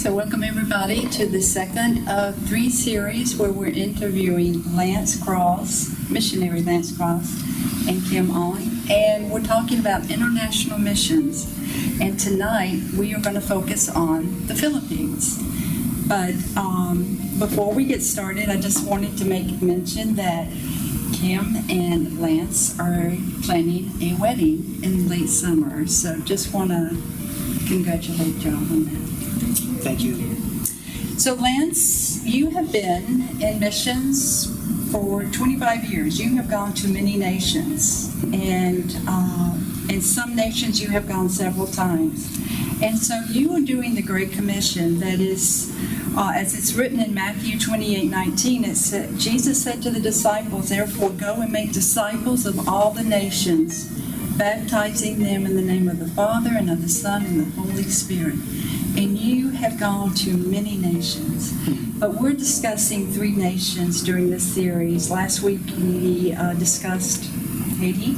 So welcome everybody to the second of 3 series where we're interviewing Missionary Lance Cross and Kim Owen, and we're talking about international missions. And tonight we are going to focus on the Philippines. But before we get started, I just wanted to make mention that Kim and Lance are planning a wedding in late summer. So just want to congratulate y'all on that. Thank you. So Lance, you have been in missions for 25 years. You have gone to many nations, and in some nations you have gone several times. And so you are doing the Great Commission. That is, as it's written in Matthew 28:19, it said, Jesus said to the disciples, "Therefore go and make disciples of all the nations, baptizing them in the name of the Father and of the Son and the Holy Spirit." And you have gone to many nations. But we're discussing 3 nations during this series. Last week we discussed Haiti.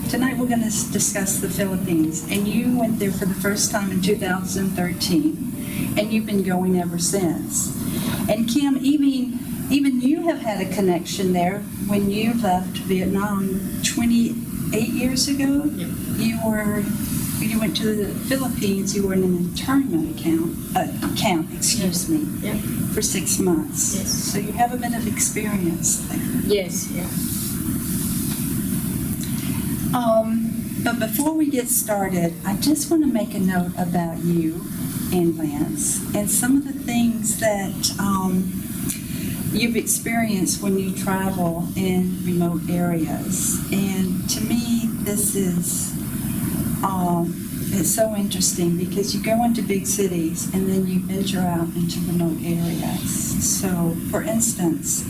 Tonight we're going to discuss the Philippines. And you went there for the first time in 2013. And you've been going ever since. And Kim, even you have had a connection there when you left Vietnam 28 years ago. Yeah. You went to the Philippines. You were in an internment camp, for 6 months. Yes. So you have a bit of experience there. Yes, yeah. But before we get started, I just want to make a note about you and Lance and some of the things that you've experienced when you travel in remote areas. And to me, this is it's so interesting because you go into big cities and then you venture out into remote areas. So, for instance,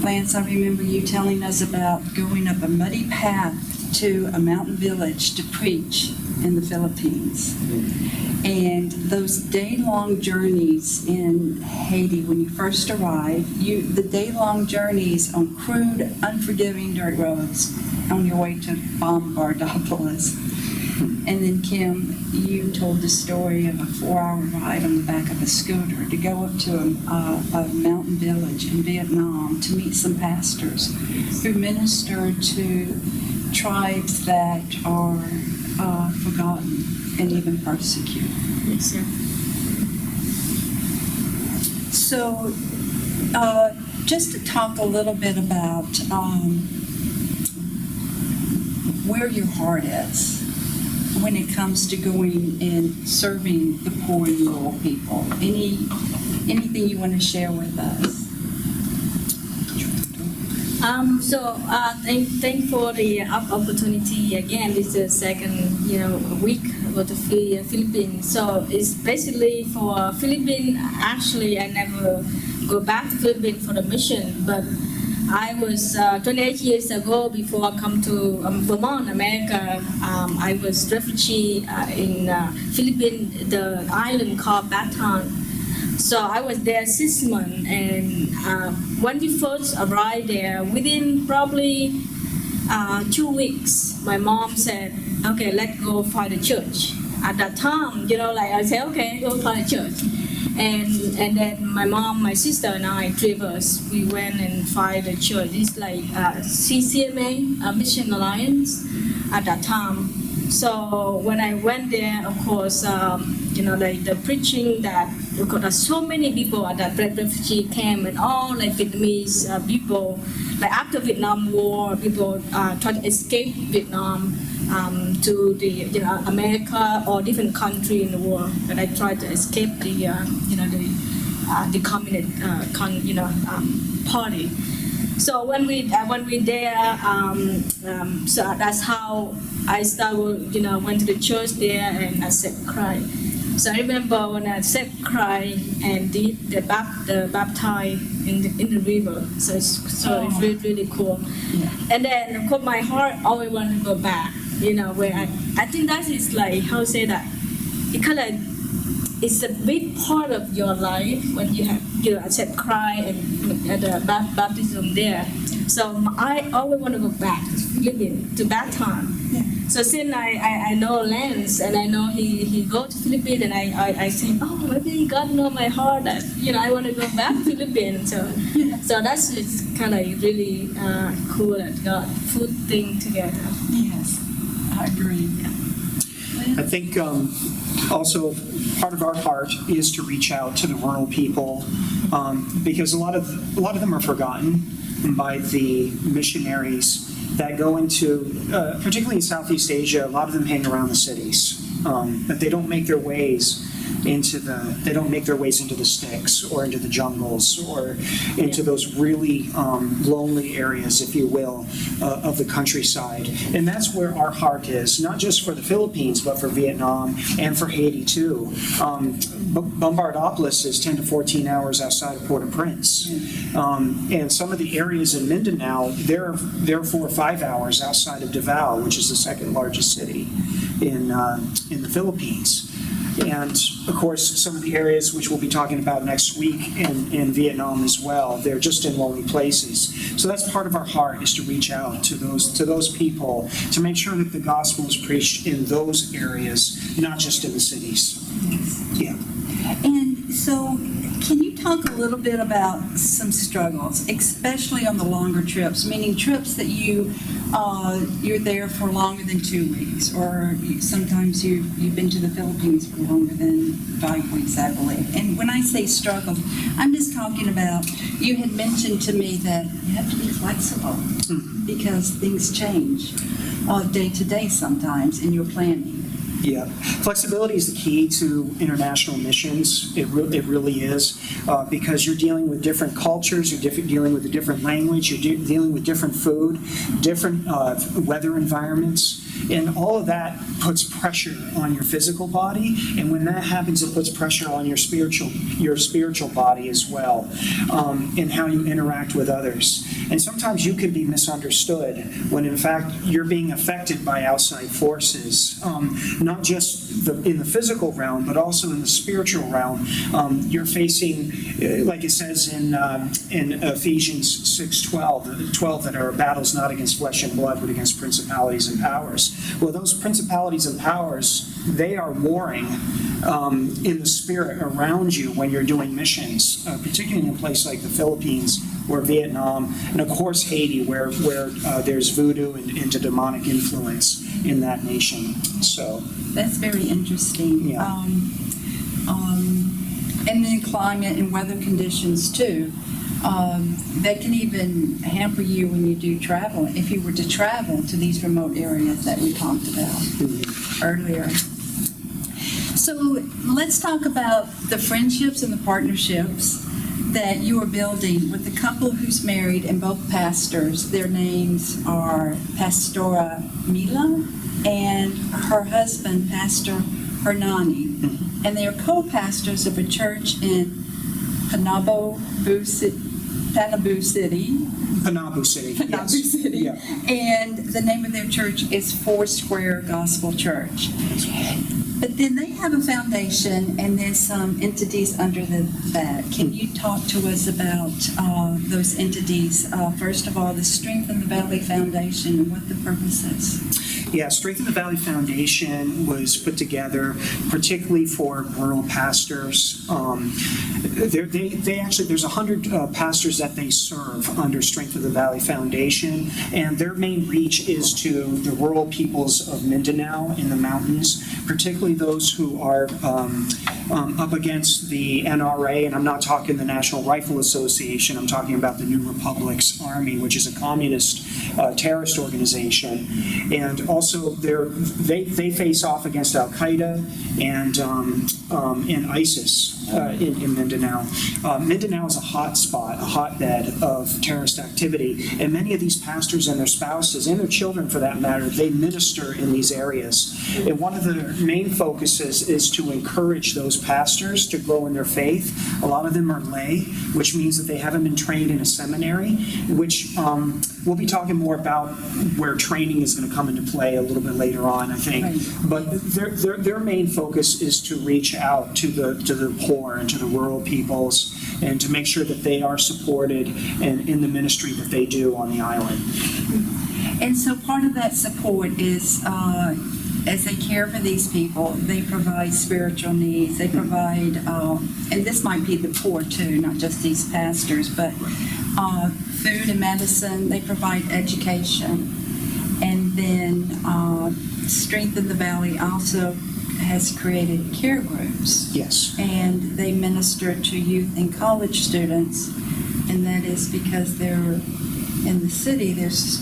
Lance, I remember you telling us about going up a muddy path to a mountain village to preach in the Philippines. And those day-long journeys in Haiti, when you first arrived, the day-long journeys on crude, unforgiving dirt roads on your way to Bombardopolis. And then, Kim, you told the story of a 4-hour ride on the back of a scooter to go up to a mountain village in Vietnam to meet some pastors who minister to tribes that are forgotten and even persecuted. Yes, sir. So, just to talk a little bit about where your heart is when it comes to going and serving the poor and rural people. Anything you want to share with us? Thank for the opportunity again. This is the second week about the Philippines. So it's basically for Philippines. Actually, I never go back to Philippines for the mission, but I was 28 years ago before I come to Vermont, America. I was refugee in Philippines, the island called Bataan. So I was there 6 months, and when we first arrived there, within probably 2 weeks, my mom said, "Okay, let's go find a church." At that time, I said, "Okay, go find a church." And then my mom, my sister, and I, 3 of us, we went and find a church. It's like CCMA, Mission Alliance, at that time. So when I went there, of course, the preaching that, because there's so many people at that refugee camp, and all Vietnamese people, after Vietnam War, people try to escape Vietnam to the America or different country in the world. And I tried to escape the communist party. So when we there, so that's how I started. Went to the church there and I said cry. So I remember when I said cry and did the baptize in the river. So it's really, really cool. Yeah. And then of course my heart always wanted to go back. Where I think that is how to say that. It kind of it's a big part of your life when you have I said cry and at the baptism there. So I always want to go back. Philippines, to Baton. Yeah. So since I know Lance and I know he go to Philippines, and I think, oh, maybe God know my heart that I want to go back to Philippines. So that's just kind of really cool that God put things together. Yes, I agree. I think also part of our heart is to reach out to the rural people because a lot of them are forgotten by the missionaries that go into, particularly in Southeast Asia. A lot of them hang around the cities, but they don't make their ways into the sticks or into the jungles or into those really lonely areas, if you will, of the countryside. And that's where our heart is, not just for the Philippines, but for Vietnam and for Haiti too. Bombardopolis is 10 to 14 hours outside of Port-au-Prince. And some of the areas in Mindanao, they're 4 or 5 hours outside of Davao, which is the second largest city in the Philippines. And, of course, some of the areas which we'll be talking about next week in Vietnam as well, they're just in lonely places. So that's part of our heart, is to reach out to those people, to make sure that the gospel is preached in those areas, not just in the cities. Yeah. And so, can you talk a little bit about some struggles, especially on the longer trips, meaning trips that you're there for longer than 2 weeks, or sometimes you've been to the Philippines for longer than 5 weeks, I believe. And when I say struggles, I'm just talking about, you had mentioned to me that you have to be flexible because things change day to day sometimes in your planning. Yeah, flexibility is the key to international missions. It really is, because you're dealing with different cultures, you're dealing with a different language, you're dealing with different food, different weather environments, and all of that puts pressure on your physical body. And when that happens, it puts pressure on your spiritual body as well, in how you interact with others. And sometimes you can be misunderstood when, in fact, you're being affected by outside forces. Not just in the physical realm, but also in the spiritual realm. You're facing, like it says in Ephesians 6:12, that our battles not against flesh and blood, but against principalities and powers. Well, those principalities and powers, they are warring in the spirit around you when you're doing missions, particularly in a place like the Philippines or Vietnam, and of course Haiti, where there's voodoo and demonic influence in that nation. So that's very interesting. Yeah. And then climate and weather conditions too. That can even hamper you when you do travel, if you were to travel to these remote areas that we talked about earlier. So let's talk about the friendships and the partnerships that you are building with the couple who's married and both pastors. Their names are Pastora Mila and her husband, Pastor Hernani. And they are co-pastors of a church in Panabu City. Yeah. And the name of their church is Foursquare Gospel Church. But then they have a foundation and then some entities under that. Can you talk to us about those entities? First of all, the Strength in the Valley Foundation and what the purpose is. Yeah, Strength in the Valley Foundation was put together particularly for rural pastors. There's 100 pastors that they serve under Strength of the Valley Foundation, and their main reach is to the rural peoples of Mindanao in the mountains, particularly those who are up against the NRA, and I'm not talking the National Rifle Association, I'm talking about the New Republic's Army, which is a communist terrorist organization. And also they face off against Al-Qaeda and ISIS in Mindanao. Mindanao is a hotbed of terrorist activity, and many of these pastors and their spouses and their children, for that matter, they minister in these areas. And one of the main focuses is to encourage those pastors to grow in their faith. A lot of them are lay, which means that they haven't been trained in a seminary, which we'll be talking more about where training is going to come into play a little bit later on, I think. Right. But their main focus is to reach out to the poor and to the rural peoples and to make sure that they are supported in the ministry that they do on the island. And so part of that support is, as they care for these people, they provide spiritual needs. They provide, and this might be the poor too, not just these pastors, but food and medicine. They provide education. And then Strength in the Valley also has created care groups. Yes. And they minister to youth and college students, and that is because they're in the city, there's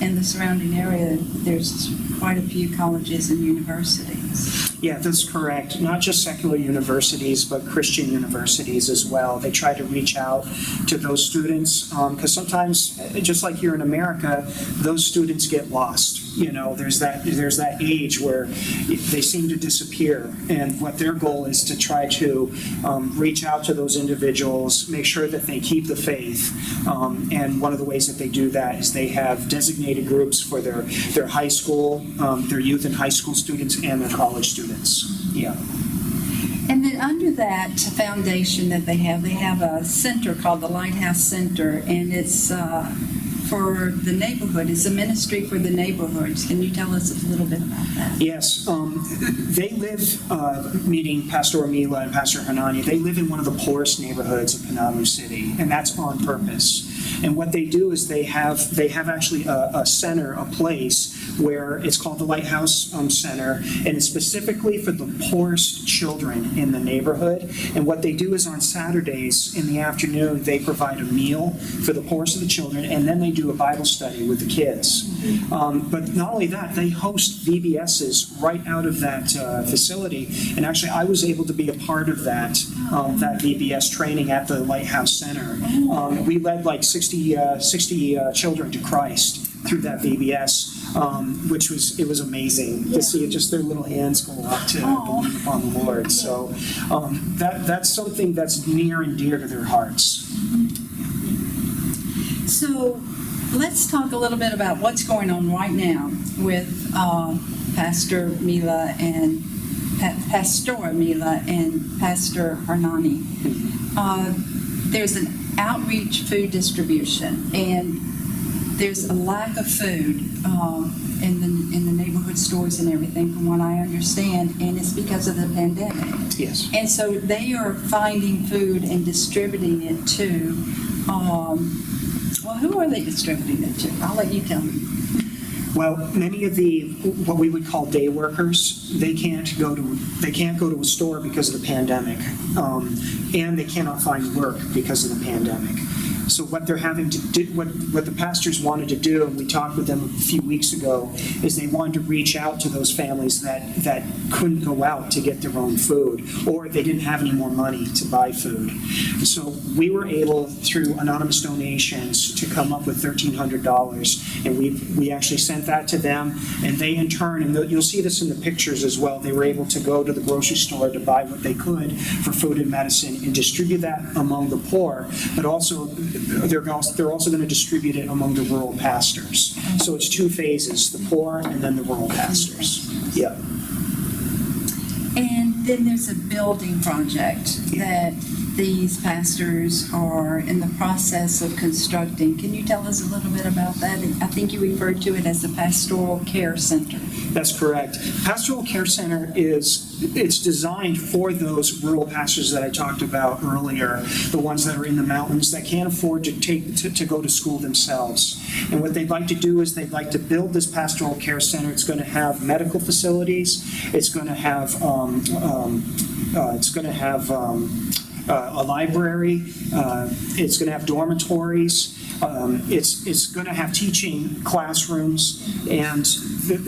in the surrounding area, there's quite a few colleges and universities. Yeah, that's correct. Not just secular universities, but Christian universities as well. They try to reach out to those students because sometimes, just like here in America, those students get lost. You know, there's that age where they seem to disappear, and what their goal is to try to reach out to those individuals, make sure that they keep the faith. And one of the ways that they do that is they have designated groups for their high school, their youth and high school students, and their college students. Yeah. And then under that foundation that they have a center called the Lighthouse Center, and it's for the neighborhood. It's a ministry for the neighborhoods. Can you tell us a little bit about that? Yes. They live, meaning Pastor Mila and Pastor Hanani, they live in one of the poorest neighborhoods of Panamu City, and that's on purpose. And what they do is they have actually a center, a place where it's called the Lighthouse Center, and it's specifically for the poorest children in the neighborhood. And what they do is on Saturdays in the afternoon, they provide a meal for the poorest of the children, and then they do a Bible study with the kids. But not only that, they host VBSs right out of that facility. And actually, I was able to be a part of that VBS training at the Lighthouse Center. We led like 60 children to Christ through that VBS. Which was amazing to see just their little hands go up to believe upon the Lord. So that's something that's near and dear to their hearts. So let's talk a little bit about what's going on right now with Pastor Mila and Pastora Mila and Pastor Hernani. There's an outreach food distribution, and there's a lack of food in the neighborhood stores and everything, from what I understand, and it's because of the pandemic. Yes. And so they are finding food and distributing it to. Well, who are they distributing it to? I'll let you tell me. Well, many of what we would call day workers, they can't go to a store because of the pandemic, and they cannot find work because of the pandemic. So what they're having to do, what the pastors wanted to do, and we talked with them a few weeks ago, is they wanted to reach out to those families that couldn't go out to get their own food, or they didn't have any more money to buy food. So we were able, through anonymous donations, to come up with $1,300, and we actually sent that to them, and they in turn, and you'll see this in the pictures as well, they were able to go to the grocery store to buy what they could for food and medicine and distribute that among the poor, but also they're also going to distribute it among the rural pastors. So it's two phases, the poor and then the rural pastors. Yeah. And then there's a building project that these pastors are in the process of constructing. Can you tell us a little bit about that? I think you referred to it as the Pastoral Care Center. That's correct. Pastoral Care Center it's designed for those rural pastors that I talked about earlier, the ones that are in the mountains that can't afford to go to school themselves. And what they'd like to do is they'd like to build this Pastoral Care Center. It's going to have medical facilities. It's going to have a library. It's going to have dormitories. It's going to have teaching classrooms, and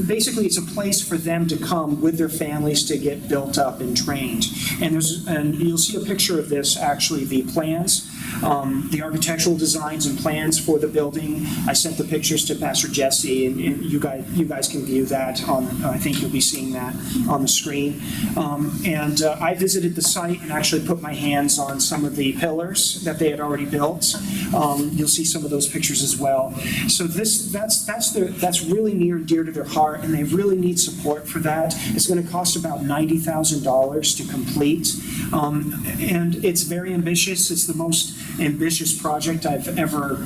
basically it's a place for them to come with their families to get built up and trained. And you'll see a picture of this, actually, the plans, the architectural designs and plans for the building. I sent the pictures to Pastor Jesse, and you guys can view that I think you'll be seeing that on the screen. And I visited the site and actually put my hands on some of the pillars that they had already built. You'll see some of those pictures as well. So that's really near and dear to their heart, and they really need support for that. It's going to cost about $90,000 to complete, and it's very ambitious. It's the most ambitious project I've ever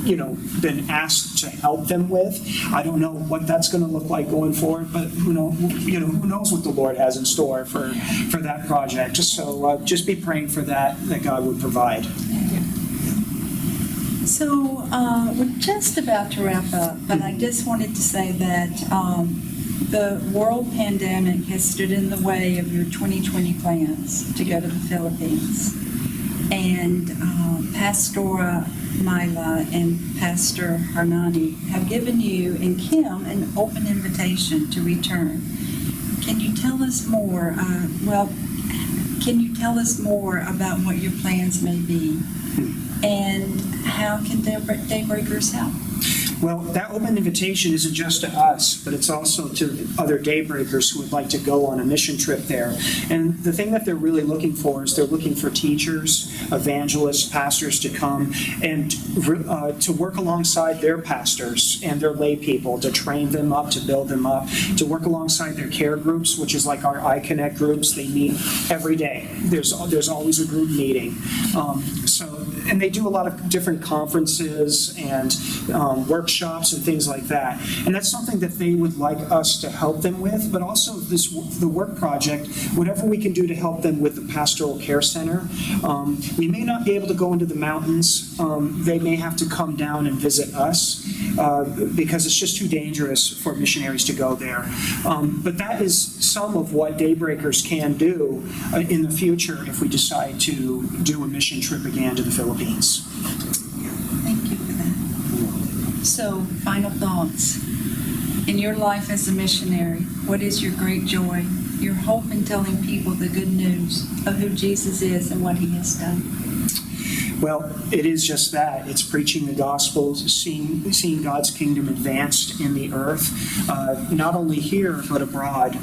been asked to help them with. I don't know what that's going to look like going forward, but who knows what the Lord has in store for that project. So just be praying for that God would provide. So we're just about to wrap up, but I just wanted to say that the world pandemic has stood in the way of your 2020 plans to go to the Philippines. And Pastora Myla and Pastor Hernani have given you and Kim an open invitation to return. Can you tell us more? Can you tell us more about what your plans may be? And how can Daybreakers help? Well, that open invitation isn't just to us, but it's also to other Daybreakers who would like to go on a mission trip there. And the thing that they're really looking for is they're looking for teachers, evangelists, pastors to come and to work alongside their pastors and their lay people, to train them up, to build them up, to work alongside their care groups, which is like our iConnect groups. They meet every day. There's always a group meeting. And they do a lot of different conferences and workshops and things like that. And that's something that they would like us to help them with, but also the work project, whatever we can do to help them with the Pastoral Care Center. We may not be able to go into the mountains. They may have to come down and visit us because it's just too dangerous for missionaries to go there. But that is some of what Daybreakers can do in the future if we decide to do a mission trip again to the Philippines. Thank you for that. So, final thoughts. In your life as a missionary, what is your great joy, your hope in telling people the good news of who Jesus is and what he has done? Well, it is just that. It's preaching the gospel, seeing God's kingdom advanced in the earth, not only here, but abroad,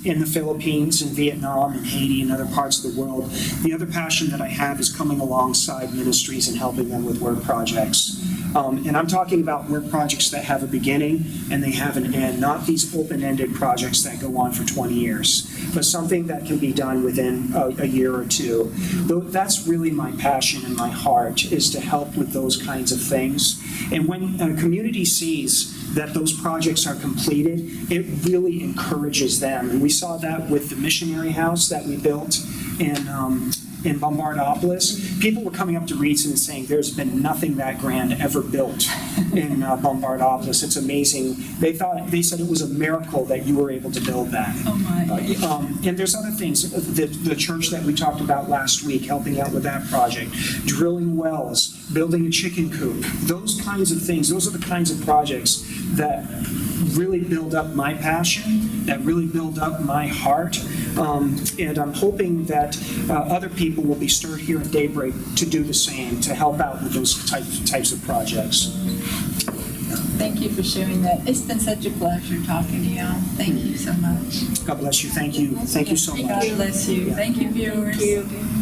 in the Philippines, in Vietnam, in Haiti, and other parts of the world. The other passion that I have is coming alongside ministries and helping them with work projects. And I'm talking about work projects that have a beginning and they have an end, not these open-ended projects that go on for 20 years, but something that can be done within a year or two. That's really my passion and my heart, is to help with those kinds of things. And when a community sees that those projects are completed, it really encourages them. And we saw that with the missionary house that we built in Bombardopolis. People were coming up to Reedson and saying, there's been nothing that grand ever built in Bombardopolis. It's amazing. They said it was a miracle that you were able to build that. Oh my. And there's other things. The church that we talked about last week, helping out with that project, drilling wells, building a chicken coop, those kinds of things. Those are the kinds of projects that really build up my passion, that really build up my heart. And I'm hoping that other people will be stirred here at Daybreak to do the same, to help out with those types of projects. Thank you for sharing that. It's been such a pleasure talking to you. Thank you so much. God bless you. Thank you. Thank you so much. God bless you. Thank you, viewers. Thank you.